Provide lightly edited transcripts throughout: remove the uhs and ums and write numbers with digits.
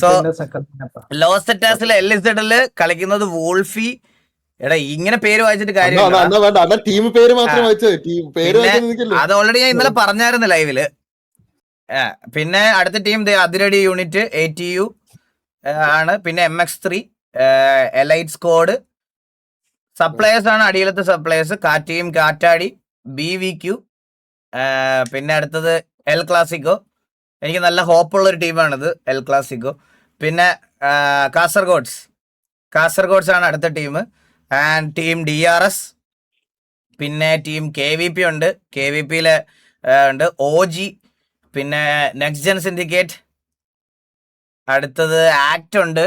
So പിന്നെ second lost അറ്റാസിലെ LSZല് കളിക്കുന്നത് വോൾഫി. എടാ ഇങ്ങനെ പേര് വായിച്ചിട്ട് കാര്യമില്ല. വേണ്ട അണ്ണ ടീം പേര് മാത്രം വായിച്ചത് ടീം പേര് പിന്നെ വായിച്ചത് അത് ഓൾറെഡി ഞാൻ ഇന്നലെ പറഞ്ഞായിരുന്നു ലൈവില്. പിന്നെ അടുത്ത ടീം അതിരടി യൂണിറ്റ് ATU ആണ്. പിന്നെ MX3 എലൈറ്റ് സ്ക്വാഡ് സപ്ലയേഴ്സ് ആണ്. അടിയിലത്തെ സപ്ലയേഴ്സ് കാറ്റയും കാറ്റാടി BVQ. പിന്നെ അടുത്തത് എൽ ക്ലാസിക്കോ. എനിക്ക് നല്ല ഹോപ്പുള്ള ഒരു ടീമാണിത് എൽ ക്ലാസിക്കോ. പിന്നെ കാസർഗോഡ്സ് ആണ് അടുത്ത ടീം. And team DRS. പിന്നെ ടീം KVP ഉണ്ട്. KVPയില് ഉണ്ട് OG. പിന്നെ നെക്സ്റ്റ് ജെൻ സിൻഡിക്കേറ്റ്. അടുത്തത് ആക്ട് ഉണ്ട്.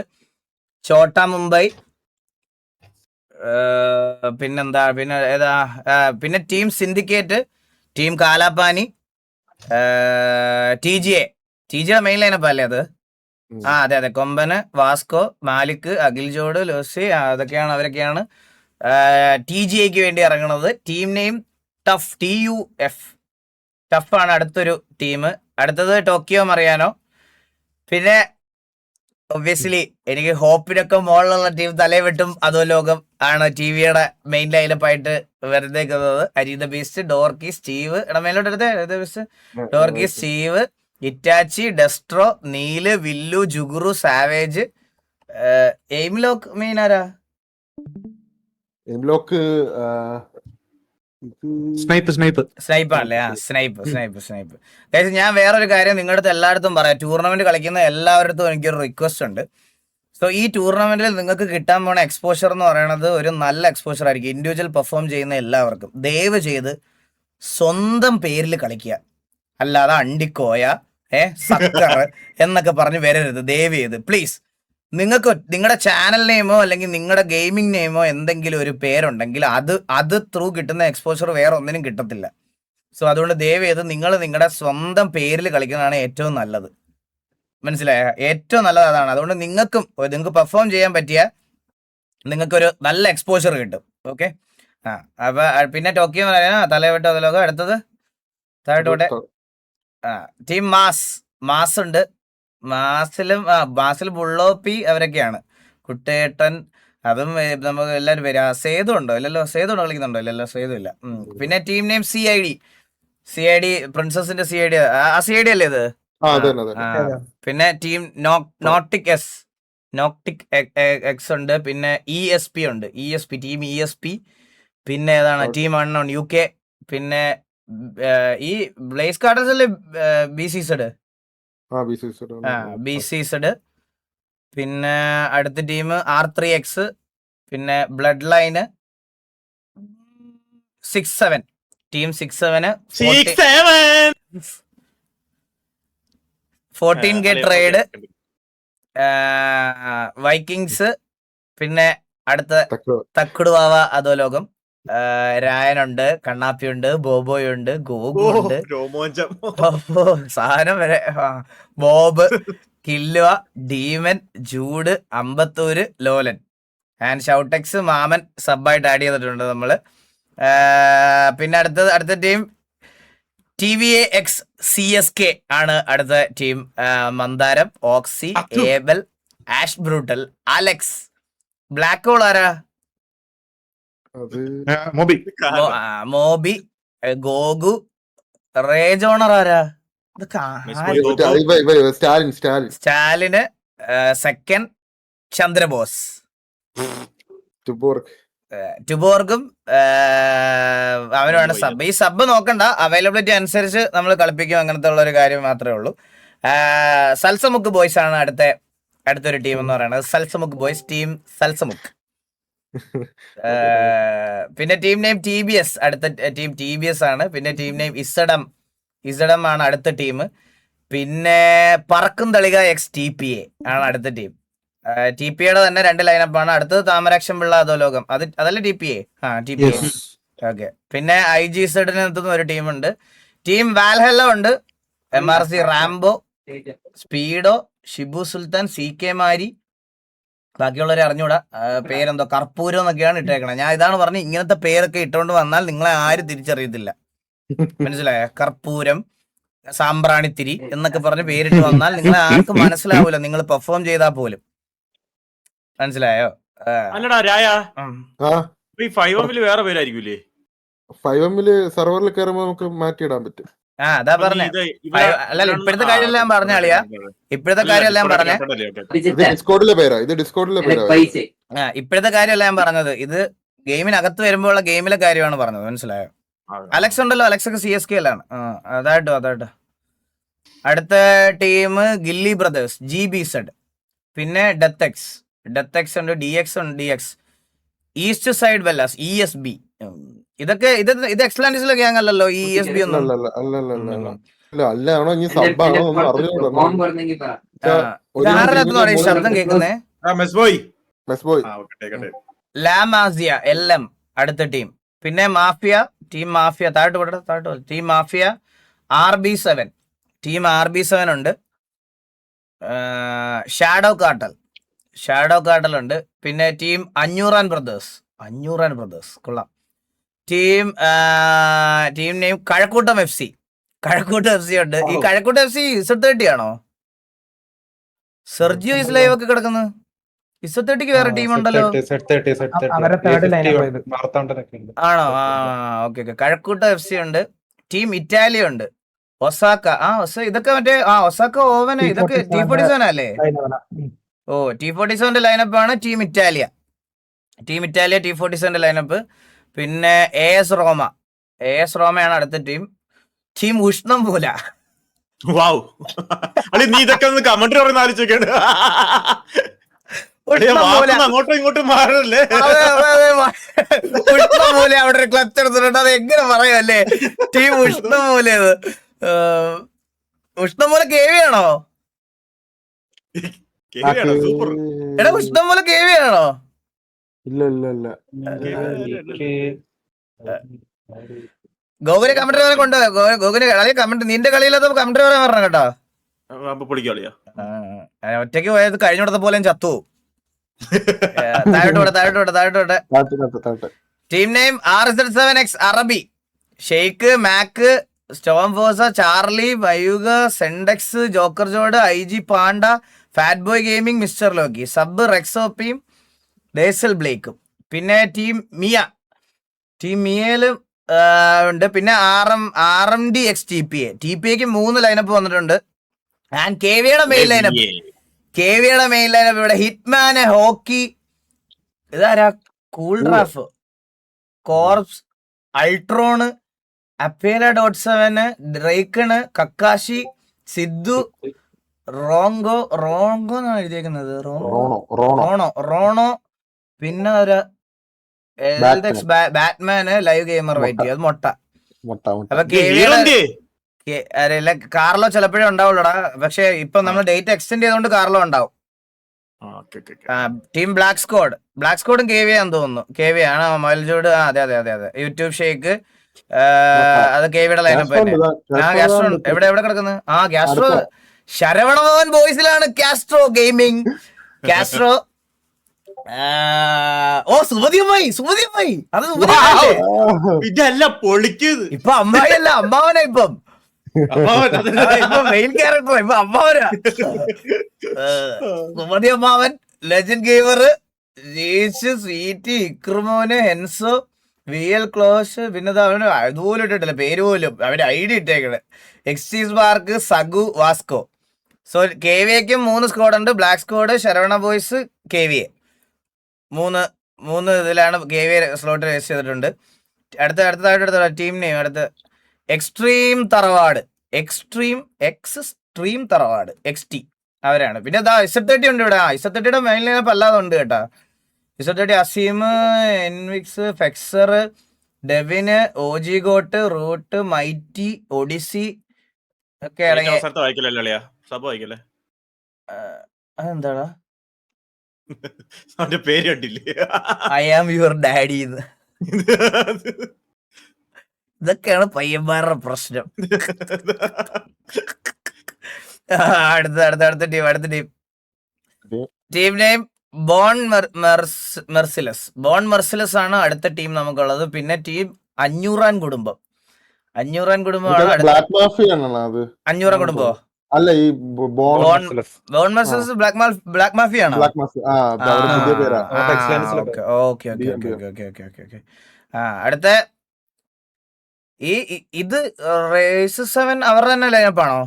ഛോട്ട മുംബൈ. പിന്നെന്താ പിന്നെ ഏതാ പിന്നെ team syndicate, team Kalapani, TGA main lineup അല്ലേ അത്? അതെ കൊമ്പന്, വാസ്കോ, മാലിക്, അഖിൽ ജോഡ്, ലോസി അതൊക്കെയാണ് അവരൊക്കെയാണ് TGAക്ക് വേണ്ടി ഇറങ്ങുന്നത്. Team name tough, TUF. ടഫാണ് അടുത്തൊരു ടീം. അടുത്തത് ടോക്കിയോ മറിയാനോ. പിന്നെ ഒബ്വിയസ്ലി എനിക്ക് ഹോപ്പിനൊക്കെ മുകളിലുള്ള ടീം തലയെവെട്ടും അതോ ലോകം ആണ് TVയുടെ മെയിൻ ലൈനപ്പായിട്ട് വരുന്നേക്കുന്നത്. അരി ദ ബീസ്റ്റ്, ഡോർക്കി, സ്റ്റീവ്. എടാ മേലോട്ട് എടുത്തേ. ഡോർക്കി, സ്റ്റീവ്, ഇറ്റാച്ചി, ഡെസ്ട്രോ, നീല്, വില്ലു, ജുഗുറു, സാവേജ്. എയിംലോക്ക് മെയിൻ ആരാ? സ്നൈപ്പ് ആണല്ലേ? സ്നൈപ്പ്. ഞാൻ വേറൊരു കാര്യം നിങ്ങളുടെ അടുത്ത് എല്ലായിടത്തും പറയാം. ടൂർണമെന്റ് കളിക്കുന്ന എല്ലാവരുടെ എനിക്കൊരു റിക്വസ്റ്റ് ഉണ്ട്. സോ ഈ ടൂർണമെന്റിൽ നിങ്ങൾക്ക് കിട്ടാൻ പോണ എക്സ്പോഷർ എന്ന് പറയുന്നത് ഒരു നല്ല എക്സ്പോഷർ ആയിരിക്കും. ഇൻഡിവിജ്വൽ പെർഫോം ചെയ്യുന്ന എല്ലാവർക്കും ദയവ് ചെയ്ത് സ്വന്തം പേരിൽ കളിക്കുക. അല്ലാതെ അണ്ടിക്കോയ സക്കർ എന്നൊക്കെ പറഞ്ഞ് വരരുത് ദയവ് ചെയ്ത് പ്ലീസ്. നിങ്ങൾക്ക് നിങ്ങളുടെ ചാനൽ നെയിമോ അല്ലെങ്കിൽ നിങ്ങളുടെ ഗെയിമിംഗ് നെയിമോ എന്തെങ്കിലും ഒരു പേരുണ്ടെങ്കിൽ അത് ത്രൂ കിട്ടുന്ന എക്സ്പോഷർ വേറെ ഒന്നിനും കിട്ടത്തില്ല. സോ അതുകൊണ്ട് ദയവ് ചെയ്ത് നിങ്ങൾ നിങ്ങളുടെ സ്വന്തം പേരിൽ കളിക്കുന്നതാണ് ഏറ്റവും നല്ലത്. മനസ്സിലായ? ഏറ്റവും നല്ലത് അതാണ്. അതുകൊണ്ട് നിങ്ങൾക്ക് പെർഫോം ചെയ്യാൻ പറ്റിയ നിങ്ങൾക്കൊരു നല്ല എക്സ്പോഷർ കിട്ടും. ഓക്കെ. അപ്പൊ പിന്നെ ടോക്കിയോ തലവെട്ടോ അതിലൊക്കെ. അടുത്തത് താഴോട്ടെ ടീം മാസ് ഉണ്ട്. മാസിൽ ബുള്ളോപ്പി അവരൊക്കെയാണ്. കുട്ടേട്ടൻ അതും നമുക്ക് എല്ലാവരും പേര്. സേതു ഉണ്ടോ? ഇല്ലല്ലോ. സേതു കളിക്കുന്നുണ്ടോ? ഇല്ലല്ലോ, സേതു ഇല്ല. പിന്നെ team name CID പ്രിൻസസിന്റെ CID. CID അല്ലേ ഇത്? പിന്നെ ടീം നോട്ടിക് എക്സ് ഉണ്ട്. പിന്നെ ESP ഉണ്ട്. Team ESP. പിന്നെ ഏതാണ് ടീം അൺനോൺ UK. പിന്നെ ഈ ബ്ലേസ് കാർഡേഴ്സ് അല്ലേ BCZ. BCZ. പിന്നെ അടുത്ത ടീം R3X. പിന്നെ blood line 67. Team 67 14K trade. Vikings. പിന്നെ അടുത്ത തക്കുടുവാവ അതോ ലോകം. രായനുണ്ട്, കണ്ണാപ്പിയുണ്ട്, ബോബോയുണ്ട്, ഗോകുണ്ട്, സാധനം വരെ. Bob, Killua, demon, Jude, Ambattur, Lolan and ഷൗട്ടെക്സ്, മാമൻ സബായിട്ട് ആഡ് ചെയ്തിട്ടുണ്ട് നമ്മള്. പിന്നെ അടുത്ത ടീം TVAX CSK ആണ് അടുത്ത team. Mandaram, Oxy, Abel, ash brutal, Alex. Black hole ആരാ? മോബി, ഗോഗു. റേജ് ഓണർ ആരാ? Stalin, second Chandrabose. ടുബോർഗും അവനുമാണ് സബ്. ഈ സബ് നോക്കണ്ട, അവൈലബിലിറ്റി അനുസരിച്ച് നമ്മൾ കളിപ്പിക്കും. അങ്ങനത്തെ ഉള്ള ഒരു കാര്യം മാത്രമേ ഉള്ളൂ. സൽസമുക്ക് ബോയ്സ് ആണ് അടുത്തൊരു ടീം എന്ന് പറയുന്നത്. സൽസമുക്ക് ബോയ്സ്, ടീം സൽസമുക്ക്. പിന്നെ ടീം നെയിം TBS. അടുത്ത ടീം TBS ആണ്. പിന്നെ ടീം നെയിം ഇസഡം ആണ് അടുത്ത ടീം. പിന്നെ പറക്കും തളിക XTPA ആണ് അടുത്ത ടീം. TPAയുടെ തന്നെ 2 ലൈനപ്പാണ്. അടുത്തത് താമരാക്ഷം പിള്ള അതോ ലോകം. അതല്ലേ TPA? TPA. ഓക്കെ. പിന്നെ IGZനകത്തുനിന്ന് ഒരു ടീമുണ്ട്. ടീം വാൽഹെല്ല ഉണ്ട്. MRC റാംബോ, സ്പീഡോ, ഷിബു സുൽത്താൻ, CK മാരി. ബാക്കിയുള്ളവരെ അറിഞ്ഞൂടാ. പേരെന്തോ കർപ്പൂരം എന്നൊക്കെയാണ് ഇട്ടേക്കണേ. ഞാൻ ഇതാണ് പറഞ്ഞത്, ഇങ്ങനത്തെ പേരൊക്കെ ഇട്ടുകൊണ്ട് വന്നാൽ നിങ്ങളെ ആരും തിരിച്ചറിയത്തില്ല. മനസ്സിലായ? കർപ്പൂരം. സാമ്പ്രാണിത്തിരി എന്നൊക്കെ പറഞ്ഞ് പേരിട്ട് വന്നാൽ നിങ്ങൾ ആർക്കും മനസ്സിലാവൂല, നിങ്ങൾ പെർഫോം ചെയ്താൽ പോലും. മനസ്സിലായോ? അല്ലടാ രായ, ഉം. ആ ഈ 5M വേറെ പേരായിരിക്കൂലേ? 5M സെർവറിൽ കയറുമ്പോ നമുക്ക് മാറ്റിയിടാൻ പറ്റും. അതാ പറഞ്ഞേ. അല്ലല്ല, ഇപ്പോഴത്തെ കാര്യമല്ല ഞാൻ പറഞ്ഞ അളിയാ, ഇപ്പോഴത്തെ കാര്യമല്ല ഞാൻ പറഞ്ഞേ. ഇത് ഡിസ്കോഡിലെ പേരാ, ഇത് ഡിസ്കോഡിലെ പേരാ. ഇപ്പോഴത്തെ കാര്യമല്ല ഞാൻ പറഞ്ഞത്, ഇത് ഗെയിമിനകത്ത് വരുമ്പോഴുള്ള ഗെയിമിലെ കാര്യമാണ് പറഞ്ഞത്. മനസ്സിലായോ? അലക്സ് ഉണ്ടല്ലോ, അലക്സ് ഒക്കെ CSK ലാണ്. അതായിട്ടോ. അടുത്ത ടീം ഗില്ലി ബ്രദേഴ്സ്, GBZ, പിന്നെ ഡെത്ത് ഉണ്ട്, DX ഉണ്ട്, DX, ഈസ്റ്റ് സൈഡ് വെല്ലാസ്, ESB. ഇതൊക്കെ ഇത് എക്സലൻസിലെ ഗ്യാങ് അല്ലല്ലോ ഈ ESB ഒന്നും. അല്ലാണോ ഇനി സബ്ബാണോ ഒന്നും അറിഞ്ഞു ശബ്ദം കേൾക്കുന്നേ. ലാമാസിയ LM അടുത്ത ടീം. പിന്നെ ടീം മാഫിയ താഴോട്ട് team mafia. RB7 team RB7 ഉണ്ട്. ഷാഡോ കാർട്ടൽ ഉണ്ട്. പിന്നെ ടീം അഞ്ഞൂറാൻ ബ്രദേഴ്സ് കൊള്ളാം. ടീം നെയിം കഴക്കൂട്ടം FC ഉണ്ട്. ഈ കഴക്കൂട്ടം FC Z30 ആണോ? സെർജിയോ ഇസ് ലൈവ് ഒക്കെ കിടക്കുന്നത്. Z30ക്ക് വേറെ ടീം ഉണ്ടല്ലോ. ആണോ? ഓക്കെ. കഴക്കൂട്ടം FC ഉണ്ട്. ടീം ഇറ്റാലിയ ഉണ്ട്. ഒസാക്ക. ഇതൊക്കെ മറ്റേ ഒസാക്ക ഓവൻ, ഇതൊക്കെ T47 അല്ലേ? ഓ, T47 ലൈനപ്പ് ആണ് ടീം ഇറ്റാലിയ. T47 lineup. പിന്നെ AS റോമയാണ് അടുത്ത ടീം. ടീം ഉഷ്ണംമൂല. നീ ഇതൊക്കെ ഒന്ന് കമന്ററി പറയുന്ന ആലോചിക്കണ്ട. അങ്ങോട്ടും ഇങ്ങോട്ടും മാറല്ലേ? ഉഷ്ണമൂല അവിടെ ഒരു ക്ലച്ച് എടുത്തിട്ടുണ്ട്. അത് എങ്ങനെ പറയുമല്ലേ? ടീം ഉഷ്ണമൂലത്. ഉഷ്ണമൂല KV ആണോ? എടാ, ഉഷ്ണമൂല KV ആണോ? ഇല്ല. ഗോകുലെ കമന്ററി വരെ കൊണ്ടുപോയോ? ഗോകുലെ കളി കമന്റ്, നിന്റെ കളിയിലത് കമന്ററി വരെ പറഞ്ഞു കേട്ടോ. ഒറ്റയ്ക്ക് പോയത് കഴിഞ്ഞോടത്തെ പോലെ ചത്തു. താഴോട്ട്. ടീം നെയിം RZ7X അറബി. ഷെയ്ക്ക്, മാക്ക്, സ്റ്റോം ഫോഴ്സ, ചാർലി, വയുഗ, സെൻഡെക്സ്, ജോക്കർ ജോഡ്, IG panda, fat boy gaming, mister Loki, sub, റെക്സോപ്പിയും, ഡേസൽ ബ്ലേക്കും. പിന്നെ ടീം മിയയിലും ഉണ്ട്. പിന്നെ RMDX TPAക്ക് 3 ലൈനപ്പ് വന്നിട്ടുണ്ട്. ആൻഡ് KVയുടെ മെയിൻ ലൈനപ്പ് ഇവിടെ ഹിറ്റ്മാന്, ഹോക്കി, ഇതാരാ, കൂൾ ഡ്രാഫ്, corpse, Ultron, Apela.7, Draken, Kakashi, Sidhu, റോങ്കോ എന്നാണ് എഴുതിയേക്കുന്നത്. റോണോ. പിന്നെ ഒരു ബാറ്റ്മാന്, ലൈവ് ഗെയിമർ വൈറ്റി, അത് മൊട്ട. അപ്പൊ കാർലോ ചിലപ്പോഴേ ഉണ്ടാവുള്ളൂടാ. പക്ഷെ ഇപ്പൊ നമ്മൾ ഡേറ്റ് എക്സ്റ്റെൻഡ് ചെയ്തോണ്ട് കാർലോ ഉണ്ടാവും. ടീം ബ്ലാക്ക് സ്ക്വാഡും KV ആണെന്ന് തോന്നുന്നു. KV ആണ്. മൊബൈൽജോഡ്. അതെ. യൂട്യൂബ് ഷേക്ക്, അത് KVയുടെ ലൈനപ്പ് തന്നെ. ഗ്യാസ്ട്രോ എവിടെ കിടക്കുന്നത്? ഗ്യാസ്ട്രോ ശരവണഭവൻ ബോയ്സിലാണ്. Castro gaming. സുമതിയമ്മായി. അത് ഇതല്ല പൊളിക്കുന്നത്. ഇപ്പൊ അമ്മായിയല്ല, അമ്മാവനാ. ഇപ്പം മെയിൻ ക്യാരക്ടർ ഇപ്പൊ അമ്മാവനാ. സുമതി അമ്മാവൻ, ലെജൻഡ് ഗെയിമർ, ജേഷ്, സ്വീറ്റ്, ഇക്രമോന്, ഹെൻസോ, VL ക്ലോഷ്. പിന്നെ അവന് അതുപോലും ഇട്ടിട്ടില്ല, പേര് പോലും അവന്റെ ID ഇട്ടേക്കണേ. എക്സ്റ്റീസ് പാർക്ക്, സഗു, വാസ്കോ. സോ KVക്കും 3 സ്ക്വാഡ് ഉണ്ട്. Black squad, Saravana boys, KVA. മൂന്ന് ഇതിലാണ് KV സ്ലോട്ട് രജിസ്റ്റർ ചെയ്തിട്ടുണ്ട്. അടുത്ത ടീം നെയിം എക്സ്ട്രീം തറവാട്, XT അവരാണ്. പിന്നെ Z30 ഉണ്ട് ഇവിടെ. Z30യുടെ മെയിൻ ലൈനപ്പ് അല്ലാതെ ഉണ്ട് കേട്ടാ. Z30 അസീം, എൻവിക്സ്, ഫെക്സർ, Devin, OG goat, root, mighty, Odyssey ഒക്കെ ഇറങ്ങി. അതെന്താടാ? പേര് കണ്ടില്ലേ? I am your daddy. ഇതൊക്കെയാണ് പയ്യന്മാരുടെ പ്രശ്നം. അടുത്ത ടീം നെയിം ബോൺ മെർസിലസ് ആണ് അടുത്ത ടീം നമുക്കുള്ളത്. പിന്നെ ടീം അഞ്ഞൂറാൻ കുടുംബം. 500 റൺ കുടുംബമാണ് അടുത്ത. ബ്ലാക്ക് മാഫിയ ആണോ അത്? 500 റൺ കുടുംബോ? അല്ല ഈ ബോൺ ബോൺ മെർസലസ് ബ്ലാക്ക് മാഫിയ ആണോ? ബ്ലാക്ക് മാഫിയ അവരുടെ പുതിയ പേരാ. ഓക്കെ. അടുത്ത ഇത് റേസ് 7 അവരുടെ തന്നെ ലൈനപ്പാണോ?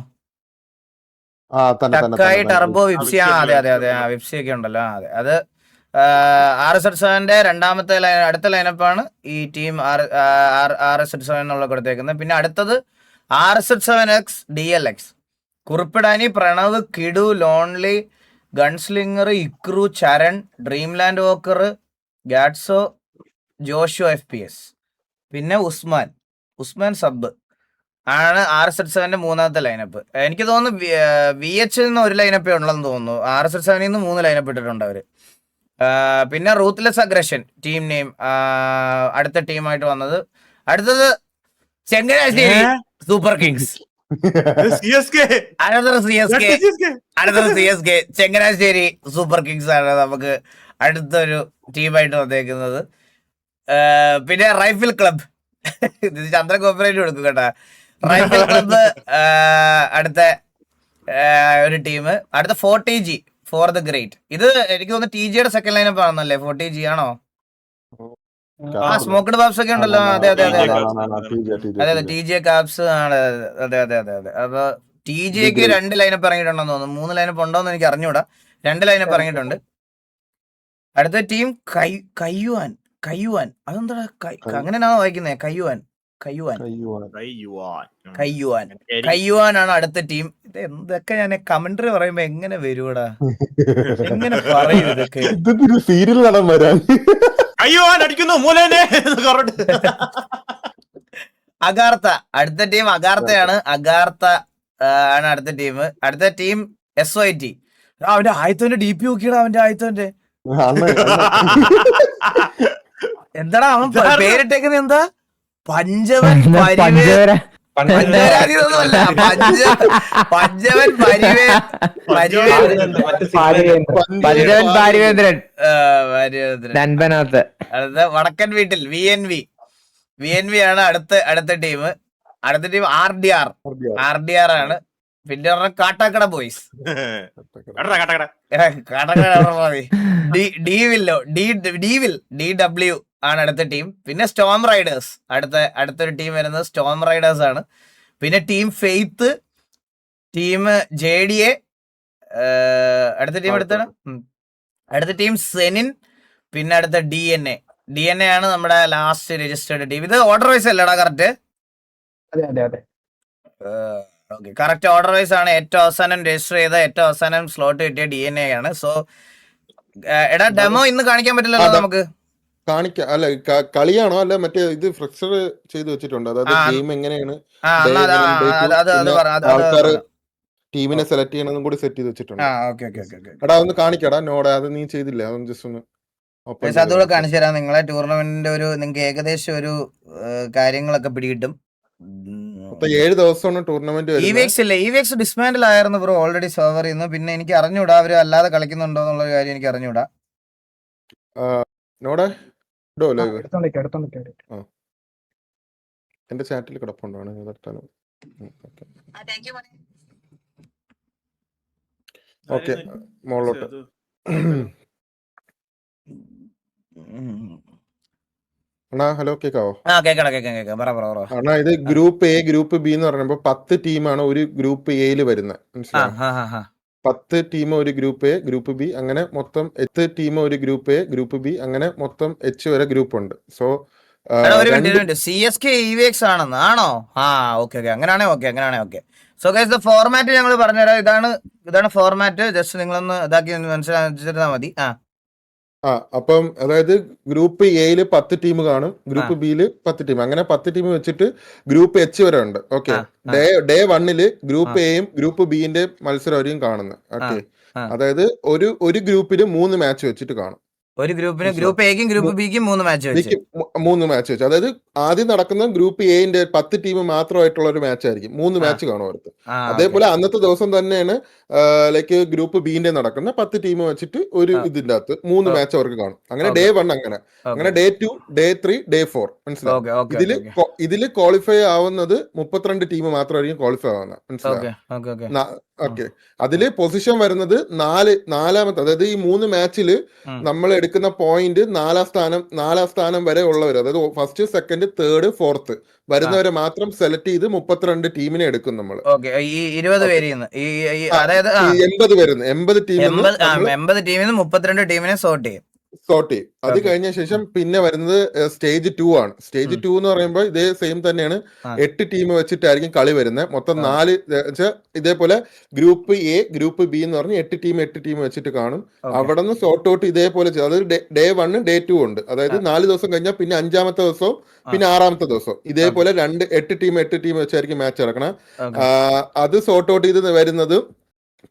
ടക്കായി, ടർബോ, വിപ്സി. അതെ വിപ്സി ഒക്കെ ഉണ്ടല്ലോ. അതെ, അത് RZ7 രണ്ടാമത്തെ അടുത്ത ലൈനപ്പാണ് ഈ ടീം RZ7 എന്നുള്ള കൊടുത്തേക്കുന്നത്. പിന്നെ അടുത്തത് RZ7X DLX. കുറിപ്പിടാനി, പ്രണവ്, കിഡു, ലോൺലി, ഗൺസ്ലിംഗർ, ഇക്രു, ചരൺ, ഡ്രീംലാൻഡ് വോക്കർ, ഗാഡ്സോ, ജോഷു FPS. പിന്നെ ഉസ്മാൻ സബ് ആണ് RZ7 മൂന്നാമത്തെ ലൈനപ്പ്. എനിക്ക് തോന്നുന്നു VH നിന്ന് ഒരു ലൈനപ്പേ ഉള്ളതെന്ന് തോന്നുന്നു. RZ7 നിന്ന് 3 ലൈനപ്പ് ഇട്ടിട്ടുണ്ട് അവര്. പിന്നെ റൂത്ത്ലെസ് അഗ്രഷൻ ടീം നെയിം അടുത്ത ടീമായിട്ട് വന്നത്. അടുത്തത് ചെങ്ങനാശ്ശേരി സൂപ്പർ കിങ്സ്. അടുത്തത് CSK ചെങ്ങനാശ്ശേരി സൂപ്പർ കിങ്സ് ആണ് നമുക്ക് അടുത്തൊരു ടീമായിട്ട് വന്നേക്കുന്നത്. പിന്നെ റൈഫിൾ ക്ലബ് ചന്ദ്ര കോപ്പറേറ്റ് കൊടുക്കും കേട്ടാ. റൈഫിൾ ക്ലബ് അടുത്ത ഒരു ടീം. അടുത്ത 40G ഫോർ ദ ഗ്രേറ്റ്. ഇത് എനിക്ക് തോന്നുന്നു TGയുടെ സെക്കൻഡ് ലൈനപ്പ് ആണെന്നല്ലേ? 40G ആണോ? സ്മോക്ക്ഡ് ബാബ്സ് ഒക്കെ ഉണ്ടല്ലോ. അതെ TG കാപ്സ് ആണ്. അതെ. അപ്പൊ TGക്ക് 2 ലൈനപ്പ് ഇറങ്ങിയിട്ടുണ്ടെന്ന് തോന്നുന്നു. 3 ലൈനപ്പ് ഉണ്ടോന്ന് എനിക്ക് അറിഞ്ഞൂടാ. 2 ലൈനപ്പ് ഇറങ്ങിയിട്ടുണ്ട്. അടുത്ത ടീം കയ്യുവാൻ. അതെന്താ അങ്ങനെയാണോ വായിക്കുന്നത്? കയ്യുവാൻ ആണ് അടുത്ത ടീം. ഇത് എന്തൊക്കെ ഞാൻ കമന്ററി പറയുമ്പോ എങ്ങനെ വരുവടാ? എങ്ങനെ പറയും ഇതൊക്കെ? സീരിയൽ നടൻ വരാൻ അഗാർത്ത അടുത്ത ടീം. അഗാർത്തയാണ്. ആണ് അടുത്ത ടീം. അടുത്ത ടീം SYT. അവന്റെ ആയത്തോന്റെ DP നോക്കിയടാ. അവന്റെ ആയത്തോന്റെ എന്താടാ അവൻ പേരിട്ടേക്കുന്നത്? എന്താ? പഞ്ചവൻ പരിവേന്ദ്രൻ. അടുത്ത വടക്കൻ വീട്ടിൽ VNV ആണ് അടുത്ത ടീം. അടുത്ത ടീം RDR ആണ്. പിന്നെ കാട്ടാക്കട ബോയ്സ്. DW ആണ് അടുത്ത ടീം. പിന്നെ സ്റ്റോം റൈഡേഴ്സ് അടുത്തൊരു ടീം വരുന്നത് സ്റ്റോം റൈഡേഴ്സ് ആണ്. പിന്നെ ടീം ഫെയ്ത്ത്, ടീം JDA. അടുത്ത ടീം അടുത്ത ടീം സെനിൻ. പിന്നെ അടുത്ത DNA ആണ് നമ്മുടെ ലാസ്റ്റ് രജിസ്റ്റേർഡ് ടീം. ഇത് ഓർഡർ വൈസ് അല്ലടാ? കറക്റ്റ് കറക്റ്റ് ഓർഡർ വൈസ് ആണ്. ഏറ്റവും അവസാനം രജിസ്റ്റർ ചെയ്ത ഏറ്റവും അവസാനം സ്ലോട്ട് കിട്ടിയ DNA ആണ്. സോ എടാ ഡെമോ ഇന്ന് കാണിക്കാൻ പറ്റില്ലല്ലോ നമുക്ക്? കാണിക്കാം. അല്ല കളിയാണോ? അല്ല മറ്റേ ഇത് ഫ്ലെക്സർ ചെയ്ത് വെച്ചിട്ടുണ്ട്. അതായത് ഗെയിം എങ്ങനെയാണ് ആൾക്കാർ ടീമിനെ സെലക്ട് ചെയ്യണമെന്നും കൂടി സെറ്റ് ചെയ്ത് വെച്ചിട്ടുണ്ട്. എടാ ഒന്ന് കാണിക്കടാ നോടെ. അത് നീ ചെയ്തില്ല. അതൊന്ന് ജസ്റ്റ് ഒന്ന് അതുകൂടെ കാണിച്ചു തരാം. നിങ്ങളെ ടൂർണമെന്റിന്റെ നിങ്ങൾക്ക് ഏകദേശം ഒരു കാര്യങ്ങളൊക്കെ പിടികിട്ടും. 7 ദിവസമാണ് ടൂർണമെന്റ്. EVX ഡിസ്മാൻഡിൽ ആയിരുന്നു ബ്രോ ഓൾറെഡി സെർവർ ചെയ്യുന്നു. പിന്നെ എനിക്ക് അറിഞ്ഞൂടാ അവര് അല്ലാതെ കളിക്കുന്നുണ്ടോ എന്നുള്ള കാര്യം എനിക്ക് അറിഞ്ഞൂടാ. നോടെ എന്റെ ചാറ്റിൽ കിടപ്പുണ്ടാണ്. ഓക്കെ മോളോട്ട്. അണ്ണാ ഹലോ കേക്കാവോ? അണ്ണാ ഇത് ഗ്രൂപ്പ് A ഗ്രൂപ്പ് B എന്ന് പറയുമ്പോ 10 ടീമാണ് ഒരു ഗ്രൂപ്പ് A വരുന്നത്. മനസ്സിലായോ? 10 ടീം ഒരു ഗ്രൂപ്പ് A ഗ്രൂപ്പ് B അങ്ങനെ മൊത്തം 8 ടീം ഒരു ഗ്രൂപ്പ് A ഗ്രൂപ്പ് B അങ്ങനെ മൊത്തം H വരെ ഗ്രൂപ്പ് ഉണ്ട്. സോ CSK EVX ആണെന്ന് ആണോ? ഓക്കെ അങ്ങനെയാണെ okay. So guys the format ഞങ്ങൾ പറഞ്ഞുതരാം. ഇതാണ് ഫോർമാറ്റ്. ജസ്റ്റ് നിങ്ങളൊന്ന് ഇതാക്കി മനസ്സിലാക്കിയിരുന്നാൽ മതി. അപ്പം അതായത് ഗ്രൂപ്പ് എയിൽ 10 ടീം കാണും, ഗ്രൂപ്പ് ബിയില് 10 ടീം, അങ്ങനെ 10 ടീം വെച്ചിട്ട് ഗ്രൂപ്പ് H വരെ ഉണ്ട്. ഓക്കെ, ഡേ 1 ഗ്രൂപ്പ് എയും ഗ്രൂപ്പ് ബിന്റെ മത്സരം വരെയും കാണുന്നത്. ഓക്കെ, അതായത് ഒരു ഗ്രൂപ്പില് 3 മാച്ച് വെച്ചിട്ട് കാണും. ഒരു ഗ്രൂപ്പിന് ഗ്രൂപ്പ് എക്കും ഗ്രൂപ്പ് ബിക്കും 3 മാച്ച് വെച്ച് ബിക്ക് 3 മാച്ച് വെച്ച്. അതായത് ആദ്യം നടക്കുന്ന ഗ്രൂപ്പ് എന്റെ 10 ടീം മാത്രമായിട്ടുള്ള ഒരു മാച്ച് ആയിരിക്കും. 3 മാച്ച് കാണും അവർക്ക്. അതേപോലെ അന്നത്തെ ദിവസം തന്നെയാണ് ലൈക്ക് ഗ്രൂപ്പ് ബിന്റെ നടക്കുന്ന 10 ടീം വെച്ചിട്ട് ഒരു ഇതിന്റെ അകത്ത് 3 മാച്ച് അവർക്ക് കാണും. അങ്ങനെ ഡേ 1 അങ്ങനെ ഡേ 2 ഡേ 3 ഡേ 4 മനസ്സിലായി. ഇതില് ക്വാളിഫൈ ആവുന്നത് 32 ടീം മാത്രമായിരിക്കും ക്വാളിഫൈ ആവുന്നത്, മനസ്സിലായി. ഓക്കെ, അതില് പൊസിഷൻ വരുന്നത് നാലാമത്തെ, അതായത് ഈ 3 മാച്ചില് നമ്മൾ എടുക്കുന്ന പോയിന്റ് 4ാം സ്ഥാനം വരെ ഉള്ളവർ, അതായത് ഫസ്റ്റ് സെക്കൻഡ് തേർഡ് ഫോർത്ത് വരുന്നവരെ മാത്രം സെലക്ട് ചെയ്ത് 32 ടീമിനെ എടുക്കും നമ്മൾ. 20 പേരിൽ 80 ടീമിൽ 32 ടീമിനെ സോർട്ട് ചെയ്യും. അത് കഴിഞ്ഞ ശേഷം പിന്നെ വരുന്നത് സ്റ്റേജ് 2 ആണ്. സ്റ്റേജ് 2 എന്ന് പറയുമ്പോൾ ഇതേ സെയിം തന്നെയാണ്. 8 ടീം വെച്ചിട്ടായിരിക്കും കളി വരുന്നത്. മൊത്തം 4 ഇതേപോലെ ഗ്രൂപ്പ് എ ഗ്രൂപ്പ് ബി എന്ന് പറഞ്ഞ് 8 ടീം വെച്ചിട്ട് കാണും. അവിടെ നിന്ന് സോർട്ട് ഔട്ട് ഇതേപോലെ അതായത് ഡേ 1 ഡേ 2 ഉണ്ട്. അതായത് 4 ദിവസം കഴിഞ്ഞാൽ പിന്നെ 5ാമത്തെ ദിവസവും പിന്നെ 6ാമത്തെ ദിവസവും ഇതേപോലെ 8 ടീം വെച്ചായിരിക്കും മാച്ച് നടക്കണം. അത് സോർട്ട് ഔട്ട് ചെയ്ത് വരുന്നത്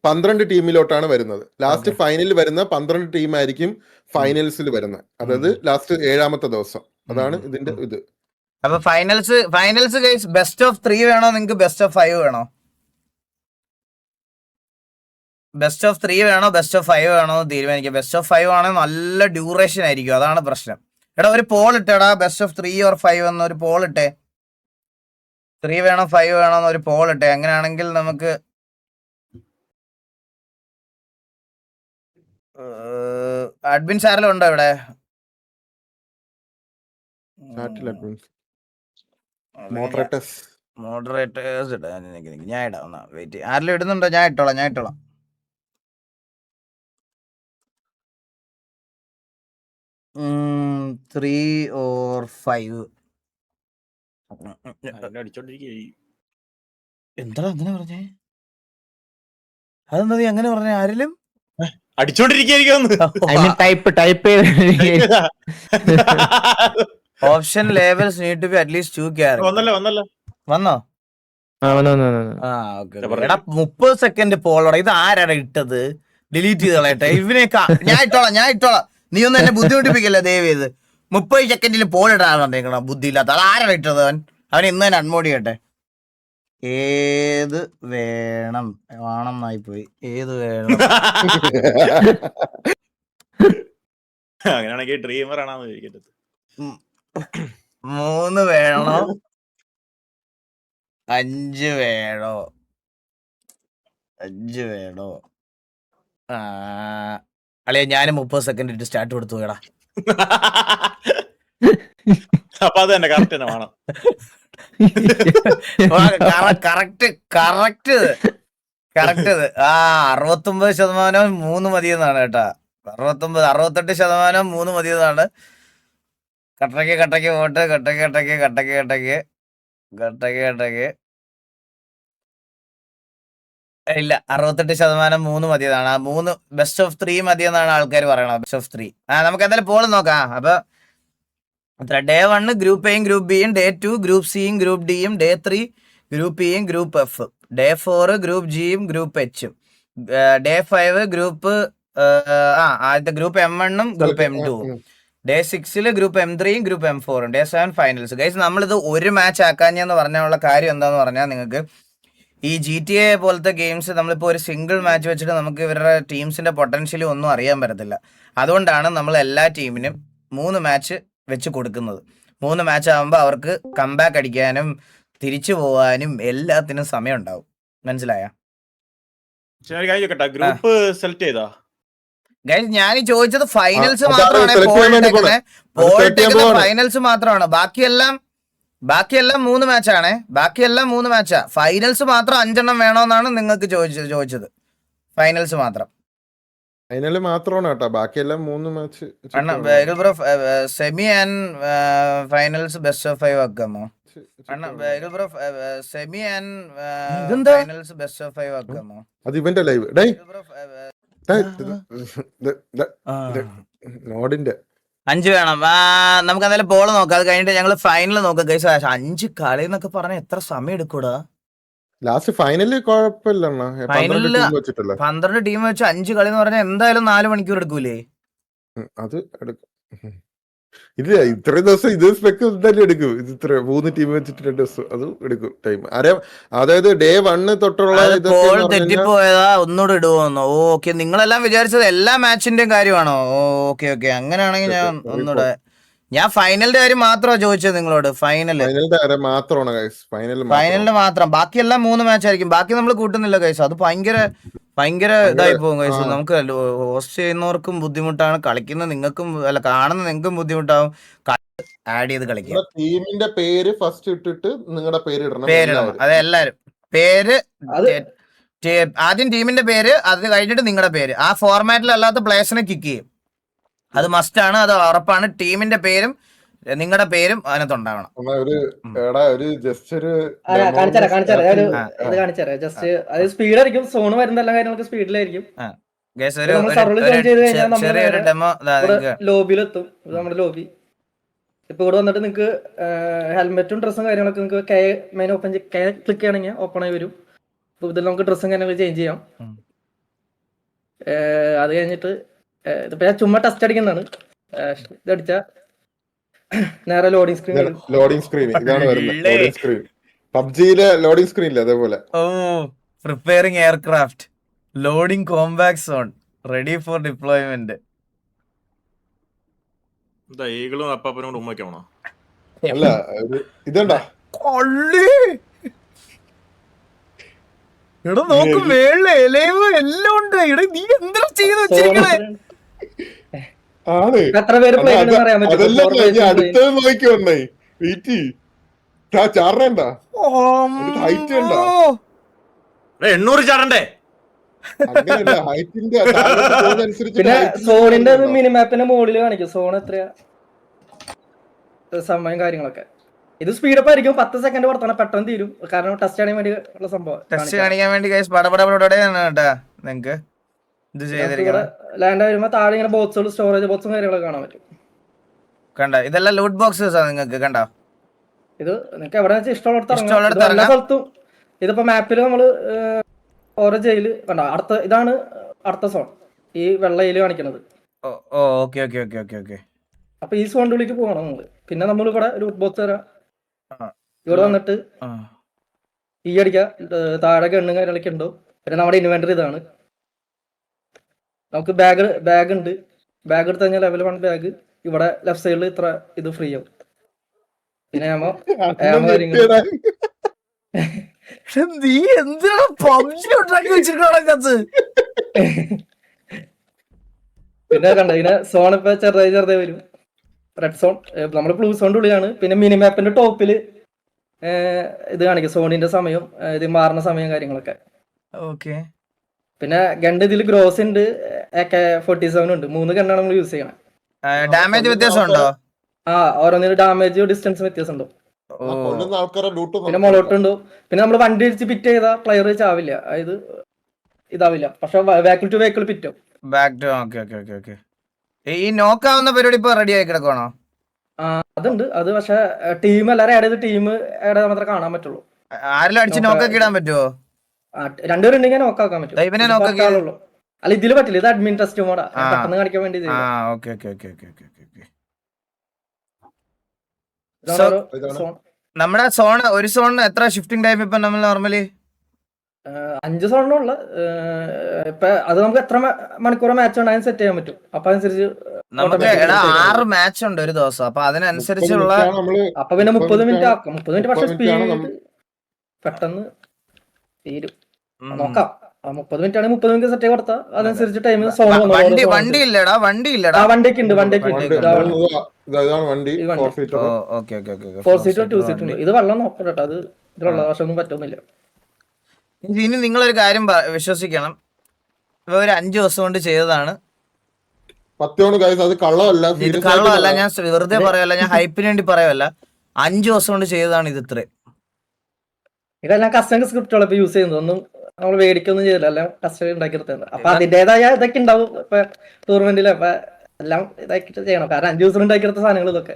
12 ടീമിലോട്ടാണ് വരുന്നത്. ലാസ്റ്റ് ഫൈനലിൽ വരുന്ന 12 ടീമായിരിക്കും ഫൈനൽസിൽ വരുന്നത്. അതായത് ലാസ്റ്റ് 7ാമത്തെ ദിവസം. അതാണ് ഇതിന്റെ ഇത്. അപ്പൊ ഫൈനൽസ് ഗൈസ് ബെസ്റ്റ് ഓഫ് 3 വേണോ നിങ്ങൾക്ക് ബെസ്റ്റ് ഓഫ് 5 വേണോ? ബെസ്റ്റ് ഓഫ് 3 വേണോ ബെസ്റ്റ് ഓഫ് 5 വേണോ തീരുമാനിക്കാം. ബെസ്റ്റ് ഓഫ് 5 ആണെങ്കിൽ നല്ല ഡ്യൂറേഷൻ ആയിരിക്കും, അതാണ് പ്രശ്നം. എടാ ഒരു പോൾ ഇട്ടേടാ, ബെസ്റ്റ് ഓഫ് 3 ഓർ 5 എന്നൊരു പോൾ ഇട്ടേ. 3 വേണോ 5 വേണോ എന്നൊരു പോൾ ഇട്ടേ. അങ്ങനെയാണെങ്കിൽ നമുക്ക് അഡ്മിൻ ചാനൽ ഉണ്ടോ ഇവിടെ? മോഡറേറ്റേഴ്സ് ഇടാൻ ഞാൻ ഇടാം. വെയിറ്റ്, ആരെങ്കിലും ഇടുന്നുണ്ടോ? ഞാൻ ഇട്ടോളാം. ത്രീ ഓർ 5 എന്താ അങ്ങനെ പറഞ്ഞേ? അതെന്താ നീ അങ്ങനെ പറഞ്ഞേ? ആരെങ്കിലും option labels need to be at least 2 character. വന്നോ? എടാ 30 സെക്കൻഡ് പോളോടെ ഇത് ആരാടാ ഇട്ടത്? ഡിലീറ്റ് ചെയ്ത് കളയട്ടെ ഇവനെയൊക്കെ. ഞാൻ ഇട്ടോളാം. നീ ഒന്നും എന്നെ ബുദ്ധിമുട്ടിപ്പിക്കല്ലേ ദയവ് ചെയ്ത്. 30 സെക്കൻഡിൽ പോളിടാൻ പറഞ്ഞേക്കണം, ബുദ്ധിയില്ലാത്ത. അത് ആരാടാ ഇട്ടത്? അവൻ ഇന്ന് തന്നെ അൺമോഡ് ചെയ്യട്ടെ. ഏത് വേണം എന്നായി പോയി. ഏത് വേണം? അങ്ങനെയാണെങ്കിൽ ഡ്രീമർ ആണെന്ന് ചോദിക്കട്ടെ. 3 വേണോ 5 വേണോ? 5 വേണോ? അളിയ ഞാനും 30 സെക്കൻഡ് ഇട്ട് സ്റ്റാർട്ട് കൊടുത്തു വേടാ. അപ്പൊ അത് തന്നെ കറക്റ്റ് തന്നെ വേണം. കറക്റ്റ് 69% 3 മതിയെന്നാണ് കേട്ടാ. 68% 3 മതിയെന്നാണ്. കട്ടയ്ക്ക് വോട്ട്. കട്ടയ്ക്ക് ഇല്ല, 68% 3 മതിയതാണ്. ആ 3 ബെസ്റ്റ് ഓഫ് 3 മതിയെന്നാണ് ആൾക്കാർ പറയണത്. Best of 3. നമുക്ക് എന്തായാലും പോൾ നോക്കാം. അപ്പൊ ഡേ 1 ഗ്രൂപ്പ് എയും ഗ്രൂപ്പ് ബിയും, ഡേ 2 ഗ്രൂപ്പ് സിയും ഗ്രൂപ്പ് ഡിയും, ഡേ 3 ഗ്രൂപ്പ് ഇയും ഗ്രൂപ്പ് എഫ്, ഡേ 4 ഗ്രൂപ്പ് ജിയും ഗ്രൂപ്പ് എച്ചും, ഡേ 5 ഗ്രൂപ്പ് ആദ്യത്തെ group M1 group M2, day 6 group M3 group M4, day 7 finals. Guys നമ്മളിത് ഒരു മാച്ച് ആക്കാഞ്ഞെന്ന് പറഞ്ഞുള്ള കാര്യം എന്താന്ന് പറഞ്ഞാൽ, നിങ്ങൾക്ക് ഈ GTA പോലത്തെ ഗെയിംസ് നമ്മളിപ്പോൾ ഒരു സിംഗിൾ മാച്ച് വെച്ചിട്ട് നമുക്ക് ഇവരുടെ ടീംസിന്റെ പൊട്ടൻഷ്യലി ഒന്നും അറിയാൻ പറ്റത്തില്ല. അതുകൊണ്ടാണ് നമ്മൾ എല്ലാ ടീമിനും 3 മാച്ച് വെച്ച് കൊടുക്കുന്നത്. 3 മാച്ച് ആകുമ്പോൾ അവർക്ക് കംബാക്ക് അടിക്കാനും തിരിച്ചു പോവാനും എല്ലാത്തിനും സമയം ഉണ്ടാവും. മനസ്സിലായ? ഗ്രൂപ്പ് സെലക്ട് ചെയ്താ ഗൈസ് ഞാൻ ചോദിച്ചത് ഫൈനൽസ് മാത്രമാണ്. ഫൈനൽസ് മാത്രമാണ്. ബാക്കിയെല്ലാം 3 മാച്ചാണ്. ബാക്കിയെല്ലാം 3 മാച്ചാ. ഫൈനൽസ് മാത്രം 5 എണ്ണം വേണോന്നാണ് നിങ്ങൾക്ക് ചോദിച്ചത്. ഫൈനൽസ് മാത്രം. ഫൈനൽ മാത്രമാണ് കേട്ടോ, ബാക്കിയെല്ലാം 3 match. Semi and finals best of 5 ആക്കാമോ? Semi and finals best of 5 ആക്കാമോ? അത് ഇവന്റെ ലൈവ് നോഡിന്റെ 5 വേണം. നമുക്ക് എന്തായാലും ബോൾ നോക്കാം. അത് കഴിഞ്ഞിട്ട് ഞങ്ങൾ ഫൈനൽ നോക്കാം. ഗൈസ് 5 കളി എന്നൊക്കെ പറഞ്ഞാൽ എത്ര സമയം എടുക്കൂടാ? ലാസ്റ്റ് ഫൈനലിൽ കുഴപ്പമില്ല. ഫൈനലില് 12 ടീം വെച്ച് 5 കളി എന്ന് പറഞ്ഞാൽ എന്തായാലും 4 മണിക്കൂർ എടുക്കൂലേ? അത് എടുക്കും. ഇല്ല, ഇത്രയും ദിവസം ഇത് സ്പെക്ക് എന്തായാലും എടുക്കും. ഇത് ഇത്ര 3 ടീം വെച്ചിട്ട് 2 ദിവസം അത് എടുക്കും ടൈം. അതായത് ഡേ 1 തൊട്ടുള്ള തെറ്റിപ്പോയതാ, ഒന്നുകൂടെ ഇടുവോന്നോ? ഓക്കെ, നിങ്ങളെല്ലാം വിചാരിച്ചത് എല്ലാ മാച്ചിന്റെയും കാര്യമാണോ? ഓക്കെ ഓക്കെ, അങ്ങനെയാണെങ്കിൽ ഞാൻ ഒന്നുകൂടെ, ഞാൻ ഫൈനലിന്റെ കാര്യം മാത്രമാണ് ചോദിച്ചത് നിങ്ങളോട്. ഫൈനലിന്റെ മാത്രമാണ് ഫൈനലിന്റെ മാത്രം, ബാക്കിയെല്ലാം 3 മാച്ച് ആയിരിക്കും. ബാക്കി നമ്മൾ കൂട്ടുന്നില്ല കൈസ്. അത് ഭയങ്കര ഇതായി പോകും കൈസ്. നമുക്ക് ഹോസ്റ്റ് ചെയ്യുന്നവർക്കും ബുദ്ധിമുട്ടാണ്, കളിക്കുന്ന നിങ്ങൾക്കും അല്ല, കാണുന്ന നിങ്ങൾക്കും ബുദ്ധിമുട്ടാവും. ആഡ് ചെയ്ത് കളിക്കുക. ടീമിന്റെ പേര് ഫസ്റ്റ് ഇട്ടിട്ട് നിങ്ങളുടെ പേരിടണം. അതെല്ലാരും പേര് ആദ്യം ടീമിന്റെ പേര്, അത് കഴിഞ്ഞിട്ട് നിങ്ങളുടെ പേര്. ആ ഫോർമാറ്റിൽ അല്ലാത്ത പ്ലേയേഴ്സിനെ കിക്ക് ചെയ്യും. അത് മസ്റ്റ് ആണ്, അത് ഉറപ്പാണ്. ടീമിന്റെ പേരും നിങ്ങളുടെ പേരും അതിനകത്തുണ്ടാവണം. സ്പീഡായിരിക്കും, സോണ് വരുന്ന എല്ലാ കാര്യങ്ങളൊക്കെ സ്പീഡിലായിരിക്കും. ചെറിയൊരു ഡെമോ ലോബിയിലെത്തും. നമ്മുടെ ലോബി ഇപ്പൊ ഇവിടെ വന്നിട്ട് നിങ്ങക്ക് ഹെൽമെറ്റും ഡ്രസ്സും കാര്യങ്ങളൊക്കെ നിങ്ങൾക്ക് മെയിൻ ഓപ്പൺ ക്ലിക്ക് ചെയ്യണമെങ്കിൽ ഓപ്പൺ ആയി വരും. അപ്പൊ ഇതിൽ നമുക്ക് ഡ്രസ്സും കാര്യങ്ങളൊക്കെ ചേഞ്ച് ചെയ്യാം. അത് കഴിഞ്ഞിട്ട് ഇതിപ്പോ ഞാൻ ചുമ്മാ ടെസ്റ്റ് അടിക്കുന്നതാണ്. ഇതടിച്ച നേരെ ലോഡിംഗ് സ്ക്രീൻ ഇതാണ് വരുന്നത്. ലോഡിംഗ് സ്ക്രീൻ പബ്ജിയിലെ ലോഡിംഗ് സ്ക്രീനില്ലേ അതേപോലെ. Preparing aircraft, loading combat zone, ready for deployment. ഈഗിളും അപ്പാപ്പനും കൂടെ ഉമ്മയ്ക്കാണോ? അല്ല, ഇതെന്താ എടാ നോക്ക്, മേളില് ഇലവ് എല്ലാം ഉണ്ട്. എടാ നീ എന്താ ചെയ്ത് വെച്ചിരിക്കണേ? അടുത്തത് നോക്കിയോണ്ടേ വെയിറ്റ് ചാടണ്ട. 800 ചാടണ്ടേ? പിന്നെ സോണിന്റെ മിനിമാപ്പിന്റെ മുകളിൽ കാണിക്കും സോൺ എത്രയാ സമയം കാര്യങ്ങളൊക്കെ. ഇത് സ്പീഡപ്പ് ആയിരിക്കും. 10 സെക്കൻഡ് പുറത്താണ്, പെട്ടെന്ന് തീരും. കാരണം ടെസ്റ്റ് ചെയ്യാൻ വേണ്ടി ഉള്ള സംഭവം. ടെസ്റ്റ് കാണിക്കാൻ വേണ്ടി നിങ്ങക്ക് ലാൻഡ് വരുമ്പോ താഴെ ഇങ്ങനെ ബോക്സുകൾ, സ്റ്റോറേജ് ബോക്സും കാര്യങ്ങളൊക്കെ കാണാൻ പറ്റും. കണ്ട, ഇതെല്ലാം ലൂട്ട് ബോക്സസ് ആണ് നിങ്ങൾക്ക്. കണ്ടോ, ഇത് നിങ്ങൾക്ക് എവിടെ വെച്ചാൽ ഇഷ്ടമുള്ളിടത്ത് എല്ലാ സ്ഥലത്തും. ഇതിപ്പോ മാപ്പിൽ നമ്മള് ഓരോ ജയില് കണ്ട, ഇതാണ് അടുത്ത സോൺ, ഈ വെള്ളയില് കാണിക്കുന്നത്. അപ്പൊ ഈ സോണിന്റെ ഉള്ളിലേക്ക് പോകണം നമ്മള്. പിന്നെ നമ്മൾ ഇവിടെ ലൂട്ട് ബോക്സ് തരാം. ഇവിടെ വന്നിട്ട് ഈ അടിക്ക, താഴെ ഗണ്ണും കാര്യങ്ങളൊക്കെ ഉണ്ടോ. പിന്നെ നമ്മുടെ ഇൻവെന്ററി ഇതാണ്. നമുക്ക് ബാഗ് ഉണ്ട്. ബാഗ് എടുത്ത് കഴിഞ്ഞാൽ ലെവൽ 1 ബാഗ്. ഇവിടെ ലെഫ്റ്റ് സൈഡിൽ ഇത്ര ഇത് ഫ്രീ ആവും. പിന്നെ നീ എന്തിനാ പബ്ജി ഉണ്ടാക്കി വെച്ചിരിക്കണത്? പിന്നെ കണ്ട, ഇതിനെ സോൺ ഇപ്പൊ ചെറുതായി വരും. റെഡ് സോൺ, നമ്മുടെ ബ്ലൂ സോണിന്റെ ഉള്ളിലാണ്. പിന്നെ മിനിമാപ്പിന്റെ ടോപ്പില് ഇത് കാണിക്കും, സോണിന്റെ സമയം, ഇത് മാറുന്ന സമയം കാര്യങ്ങളൊക്കെ. ഓക്കെ. പിന്നെ ഗണ്ട് ഇതിൽ ഗ്രോസ് ഉണ്ട്, AK-47 ഉണ്ട്. 3 ഗണ്ണാണ് നമ്മൾ യൂസ് ചെയ്യണേ. ഡാമേജ് വ്യത്യാസമുണ്ടോ? ഓരോന്നിനും ഡാമേജ് ഡിസ്റ്റൻസ് വ്യത്യാസം ഉണ്ടോ. പിന്നെ മൊളോട്ട് ഉണ്ടോ. പിന്നെ നമ്മൾ വണ്ടി അടിച്ച് പിറ്റ് ചെയ്ത പ്ലെയർ ചാവില്ല, അതായത് ഇതാവില്ല. പക്ഷെ വെഹിക്കിൾ ടു വെഹിക്കിൾ പിറ്റും. ഈ നോക്കാവുന്ന പരിപാടി ഇപ്പൊ റെഡി ആയി കിടക്കുവാണോ? അതുണ്ട്. അത് പക്ഷെ ടീം എല്ലാരും ആഡ് ചെയ്ത് ടീം ആഡ് ചെയ്താൽ മാത്രമേ കാണാൻ പറ്റുള്ളൂ. ആരെല്ലാം അടിച്ച് നോക്കാക്കി ഇടാൻ പറ്റുമോ? 2 പേരുണ്ടെങ്കിൽ നോക്കാക്കാൻ പറ്റും. അല്ല, ഇതില് പറ്റില്ല. ഇത് അഡ്മിൻ ടെസ്റ്റ് മോഡാ, പെട്ടെന്ന് കാണിക്കാൻ വേണ്ടി. നമ്മുടെ സോൺ, ഒരു സോണിന് എത്ര ഷിഫ്റ്റിംഗ് ടൈം ഇപ്പൊ നമ്മൾ നോർമലി? 5 സോണിനുള്ള ഇപ്പൊ അത് നമുക്ക് എത്ര മണിക്കൂർ മാച്ച് ഉണ്ട് അതിന് സെറ്റ് ചെയ്യാൻ പറ്റും. അപ്പൊ അനുസരിച്ച് നമുക്ക് 6 മാച്ച് ഉണ്ട് ഒരു ദിവസം. അപ്പൊ അതിനനുസരിച്ചുള്ള, അപ്പൊ പിന്നെ 30 മിനിറ്റ് ആക്കും. 30 മിനിറ്റ് പക്ഷെ സ്പീഡ് പെട്ടെന്ന് തീരും. നോക്കാം. 30 മിനിറ്റ് ആണെങ്കിൽ 30 മിനിറ്റ് സെറ്റ് കൊടുത്താൽ അതനുസരിച്ച് ടൈം. വണ്ടി ഇല്ലടാ? വണ്ടിയൊക്കെ ഉണ്ട്. 4 സീറ്റോ 2 സീറ്റോ ഉണ്ട്. ഇത് വെള്ളം നോക്കട്ടോ, അത് ഇതിലുള്ള വർഷമൊന്നും പറ്റൊന്നുമില്ല. ഇനി നിങ്ങളൊരു കാര്യം വിശ്വസിക്കണം, ഇപ്പൊ ഒരു 5 ദിവസം കൊണ്ട് ചെയ്തതാണ്. അത് കള്ളമല്ല, ഞാൻ വെറുതെ പറയല്ല, ഞാൻ ഹൈപ്പിന് വേണ്ടി പറയല്ല. 5 ദിവസം കൊണ്ട് ചെയ്തതാണ് ഇത്. ഇത്രയും ഇതെല്ലാം കസ്റ്റമർ സ്ക്രിപ്റ്റുകൾ ഇപ്പൊ യൂസ് ചെയ്യുന്നത്. ഒന്നും നമ്മൾ മേടിക്കൊന്നും ചെയ്തില്ല, എല്ലാം കസ്റ്റമർ ഉണ്ടാക്കിയെടുത്തത്. അപ്പൊ അതിന്റേതായ ഇതൊക്കെ ഉണ്ടാവും ഇപ്പൊ ടൂർണമെന്റിൽ. അപ്പൊ എല്ലാം ഇതാക്കിട്ട് ചെയ്യണം, കാരണം 5 ദിവസം ഉണ്ടാക്കിയെടുത്ത സാധനങ്ങൾ ഇതൊക്കെ.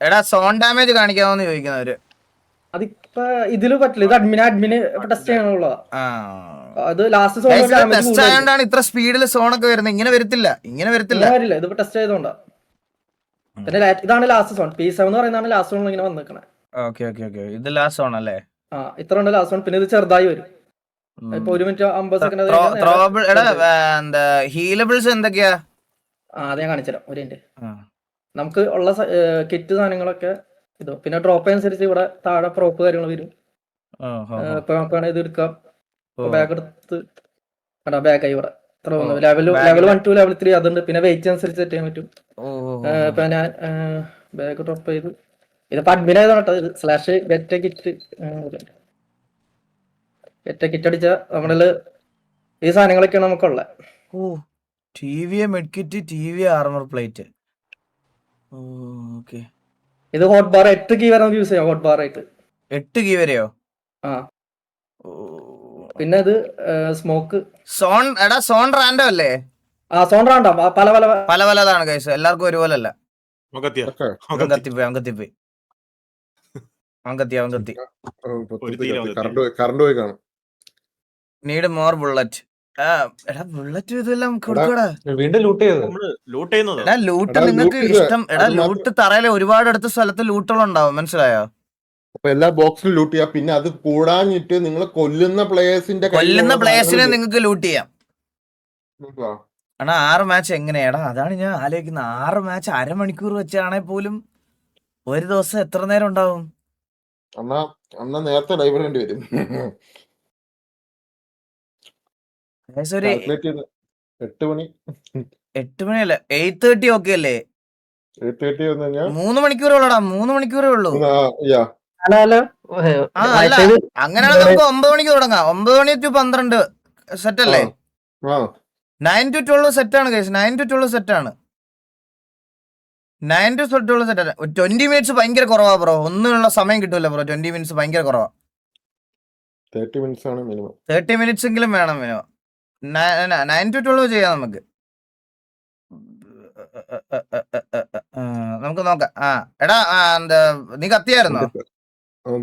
എടാ, സോൺ ഡാമേജ് കാണിക്കാമോന്ന് ചോദിക്കുന്നവര്. അതിപ്പോ ഇതില് പറ്റില്ല, ഇത് അഡ്മിന് ടെസ്റ്റ് ചെയ്യാനുള്ളതാ. ആ അത് ലാസ്റ്റ് സോൺ ടെസ്റ്റ് ആയതുകൊണ്ടാണ് ഇത്ര സ്പീഡിൽ സോണൊക്കെ വരുന്നത്. ഇങ്ങനെ വരത്തില്ല. വരില്ല, ഇതിപ്പോ ടെസ്റ്റ് ചെയ്തോണ്ടാ. പിന്നെ ഇതാണ് ലാസ്റ്റ് സോൺ, P7 എന്ന് പറയുന്നതാണ് ലാസ്റ്റ് സോൺ ഇങ്ങനെ വന്നിക്കണേ. ഓക്കെ ഓക്കെ ഓക്കെ, ഇത് ലാസ്റ്റ് സോൺ അല്ലേ? ഇത്ര ഉണ്ട് ലാസ്റ്റ് സോൺ. പിന്നെ ഇത് ചെറുതായി വരും. ഇപ്പൊ 1 മിനിറ്റ് 50 സെക്കൻഡ്. ഹീലബിൾസ് എന്തൊക്കെയാ? അത് ഞാൻ കാണിച്ചുതരാം ഒരു മിനിറ്റ്. നമുക്ക് ഉള്ള കിറ്റ് സാധനങ്ങളൊക്കെ ഇത്. പിന്നെ ഡ്രോപ്പ് അനുസരിച്ച് ഇവിടെ താഴെ പ്രോപ്പ് കാര്യങ്ങൾ വരും. ഇപ്പൊ നമുക്കാണെങ്കിൽ ഇത് എടുക്കാം. ബാഗ് എടുത്ത് ബാഗായി ഇവിടെ ഇത്ര ലെവൽ 1 to level 3 അതുണ്ട്. പിന്നെ വെയിറ്റ് അനുസരിച്ച് സെറ്റ് ചെയ്യാൻ പറ്റും. ഇപ്പൊ ഞാൻ ബാഗ് ഡ്രോപ്പ് ചെയ്ത് ഇതിപ്പോ അഡ്മിൻ ആയതുകൊണ്ടോ ഇത് /get കിറ്റ് അടിച്ച നമ്മളില് ഈ സാധനങ്ങളൊക്കെയാണ് നമുക്കുള്ള. TV medkit, TV armour plate. Okay, ഇത് ഹോട്ട് ബാർ 8 കീ വരെ നമുക്ക് യൂസ് ചെയ്യാം. ഹോട്ട് ബാർ ആയിട്ട് 8 കീ വരെയോ? പിന്നെ ഇത് സ്മോക്ക് സോൺ. സോൺ റാൻഡം അല്ലേ? സോൺ റാൻഡം പല പലതാണ് ഗൈസ്, എല്ലാവർക്കും ഒരുപോലെ അല്ല. കറണ്ട് പോയി കാണും. Need more bullet. ബുള്ളറ്റ് ഇതെല്ലാം കൊടുക്കടാ. ലൂട്ട് നിങ്ങൾക്ക് ഇഷ്ടം. ലൂട്ട് തറയിലെ ഒരുപാട് അടുത്ത സ്ഥലത്ത് ലൂട്ടുകളുണ്ടാവും, മനസ്സിലായോ? അപ്പൊ എല്ലാ ബോക്സിലും ലൂട്ട് ചെയ്യാം. പിന്നെ അത് കൂടാഞ്ഞിട്ട് നിങ്ങൾ കൊല്ലുന്ന പ്ലേയേഴ്സിനെ നിങ്ങൾക്ക് ലൂട്ട് ചെയ്യാം. 6 മാച്ച് എങ്ങനെയാടാ? അതാണ് ഞാൻ ആലോചിക്കുന്നത്. 6 മാച്ച് അരമണിക്കൂർ വെച്ചാണെ പോലും ഒരു ദിവസം എത്ര നേരം ഉണ്ടാവും? അന്നാ നേരത്തെ ലൈവ് ഇടേണ്ടി വരും. 8 മണിയല്ല, 8:30 ഓക്കെ അല്ലേ? 3 മണിക്കൂറുള്ളടാ. 3 മണിക്കൂറേ ഉള്ളൂ. അങ്ങനെയാണെങ്കിൽ നമുക്ക് 9 മണിക്ക് തുടങ്ങാം. 9 മണി to 12 സെറ്റ് അല്ലേ? 9 to 12 സെറ്റാണ് കേസ്. 9 to 12 സെറ്റാണ്. 9 to 12 സെറ്റാണ്. 20 മിനിറ്റ്സ് ഭയങ്കര കുറവാ ബ്രോ. ഒന്നിനുള്ള സമയം കിട്ടൂല ബ്രോ. 20 മിനിറ്റ്സ് ഭയങ്കര കുറവാ. 30 മിനിറ്റ്സ് ആണ് മിനിമം. 30 മിനിറ്റ്സ് എങ്കിലും വേണം മിനിമം. 9 to 12 ചെയ്യാം നമുക്ക്. നമുക്ക് നോക്കാം. എടാ നീ കത്തിയായിരുന്നോ?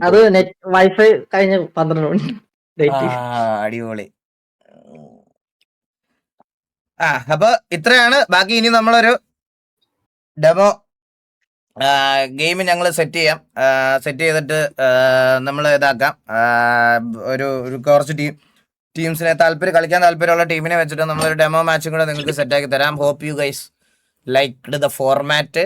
അത് നെറ്റ് വൈഫൈ കഴിഞ്ഞ 12 മണി. അടിപൊളി. അപ്പൊ ഇത്രയാണ്. ബാക്കി ഇനി നമ്മളൊരു ഡെമോ ഗെയിം ഞങ്ങൾ സെറ്റ് ചെയ്യാം. സെറ്റ് ചെയ്തിട്ട് നമ്മൾ ഇതാക്കാം. ഒരു കുറച്ച് ടീംസിനെ കളിക്കാൻ താല്പര്യമുള്ള ടീമിനെ വെച്ചിട്ട് നമ്മളൊരു ഡെമോ മാച്ചും കൂടെ നിങ്ങൾക്ക് സെറ്റാക്കി തരാം. Hope you guys liked the format.